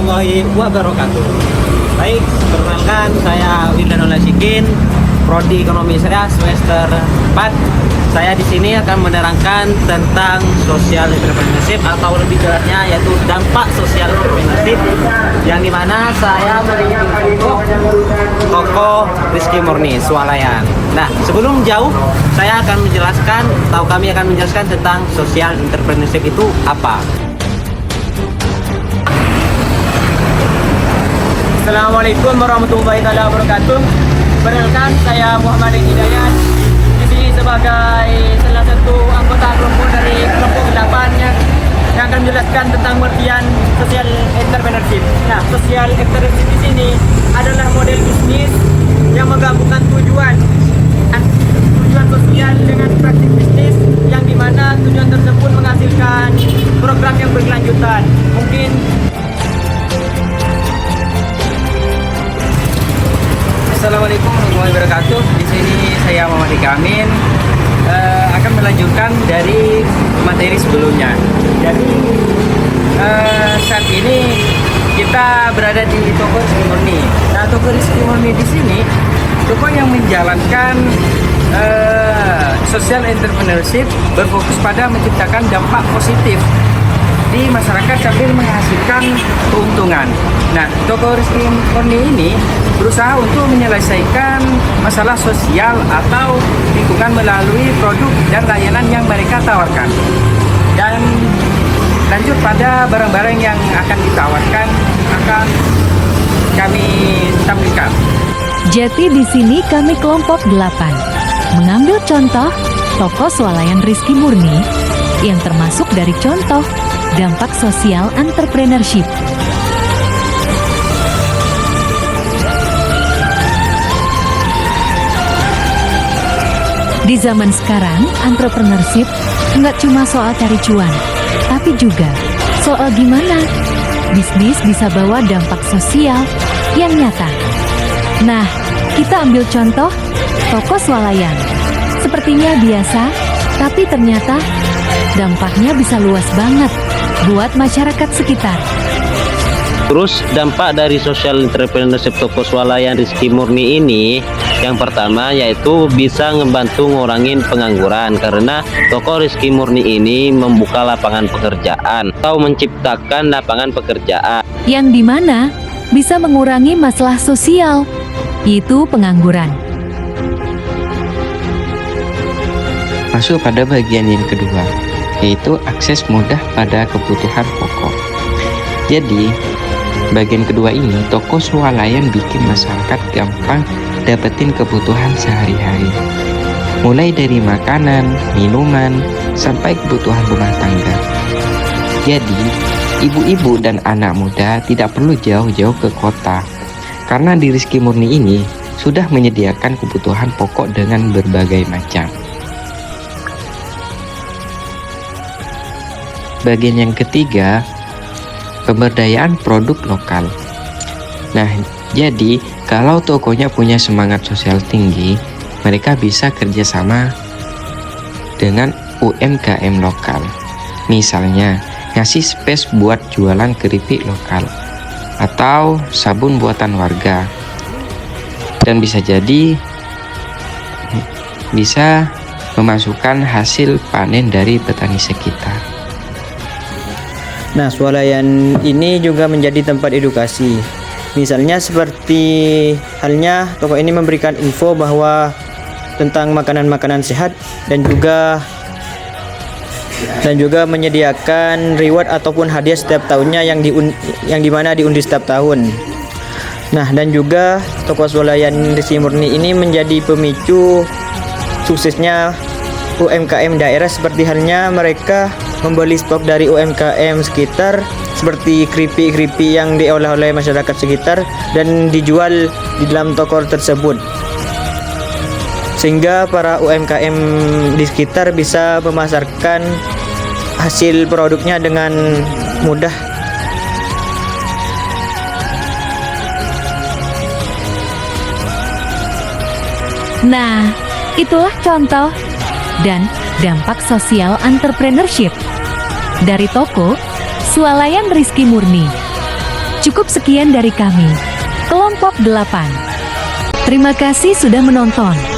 warahmatullahi wabarakatuh. Baik, perkenalkan saya Wildan Olasikin, Prodi Ekonomi Syariah semester 4. Saya di sini akan menerangkan tentang social entrepreneurship atau lebih jelasnya yaitu dampak social entrepreneurship, yang dimana saya menunjuk tokoh Rizky Murni Swalayan. Nah, sebelum jauh saya akan menjelaskan atau kami akan menjelaskan tentang social entrepreneurship itu apa. Assalamualaikum warahmatullahi wabarakatuh. Perkenalkan, saya Muhammad Hidayat. Di sini sebagai salah satu anggota kelompok dari kelompok 8 yang akan menjelaskan tentang pengertian social entrepreneurship. Nah, social entrepreneurship di sini adalah model bisnis yang menggabungkan tujuan sosial dengan praktik bisnis, yang dimana tujuan tersebut menghasilkan program yang berkelanjutan. Mungkin Assalamualaikum warahmatullahi wabarakatuh. Di sini saya Muhammad Amin akan melanjutkan dari materi sebelumnya. Jadi saat ini kita berada di toko Rizky Murni. Nah, toko Rizky Murni di sini toko yang menjalankan social entrepreneurship, berfokus pada menciptakan dampak positif di masyarakat sambil menghasilkan keuntungan. Nah, toko Rizky Murni ini berusaha untuk menyelesaikan masalah sosial atau lingkungan melalui produk dan layanan yang mereka tawarkan. Dan lanjut pada barang-barang yang akan ditawarkan akan kami tampilkan. Jadi di sini kami kelompok 8 mengambil contoh toko swalayan Rizky Murni yang termasuk dari contoh dampak sosial entrepreneurship. Di zaman sekarang, entrepreneurship nggak cuma soal cari cuan, tapi juga soal gimana bisnis bisa bawa dampak sosial yang nyata. Nah, kita ambil contoh toko swalayan. Sepertinya biasa, tapi ternyata dampaknya bisa luas banget buat masyarakat sekitar. Terus dampak dari social entrepreneurship toko swalayan Rizky Murni ini, yang pertama yaitu bisa ngebantu ngurangin pengangguran, karena toko Rizky Murni ini membuka lapangan pekerjaan atau menciptakan lapangan pekerjaan Yang dimana bisa mengurangi masalah sosial, yaitu pengangguran. Masuk pada bagian yang kedua, yaitu akses mudah pada kebutuhan pokok. Jadi, bagian kedua ini, toko swalayan bikin masyarakat gampang dapetin kebutuhan sehari-hari. Mulai dari makanan, minuman, sampai kebutuhan rumah tangga. Jadi, ibu-ibu dan anak muda tidak perlu jauh-jauh ke kota, karena di Rizky Murni ini sudah menyediakan kebutuhan pokok dengan berbagai macam. Bagian yang ketiga, pemberdayaan produk lokal. Nah, jadi kalau tokonya punya semangat sosial tinggi, mereka bisa kerjasama dengan UMKM lokal. Misalnya, ngasih space buat jualan keripik lokal atau sabun buatan warga. Dan bisa jadi bisa memasukkan hasil panen dari petani sekitar. Nah, swalayan ini juga menjadi tempat edukasi. Misalnya seperti halnya toko ini memberikan info bahwa tentang makanan-makanan sehat dan juga menyediakan reward ataupun hadiah setiap tahunnya yang dimana diundi setiap tahun. Nah, dan juga toko swalayan Rizky Murni ini menjadi pemicu suksesnya UMKM daerah, seperti halnya mereka membeli stok dari UMKM sekitar seperti keripik-keripik yang diolah oleh masyarakat sekitar dan dijual di dalam toko tersebut, sehingga para UMKM di sekitar bisa memasarkan hasil produknya dengan mudah. Nah, itulah contoh dan dampak sosial entrepreneurship dari toko swalayan Rizky Murni. Cukup sekian dari kami, kelompok 8. Terima kasih sudah menonton.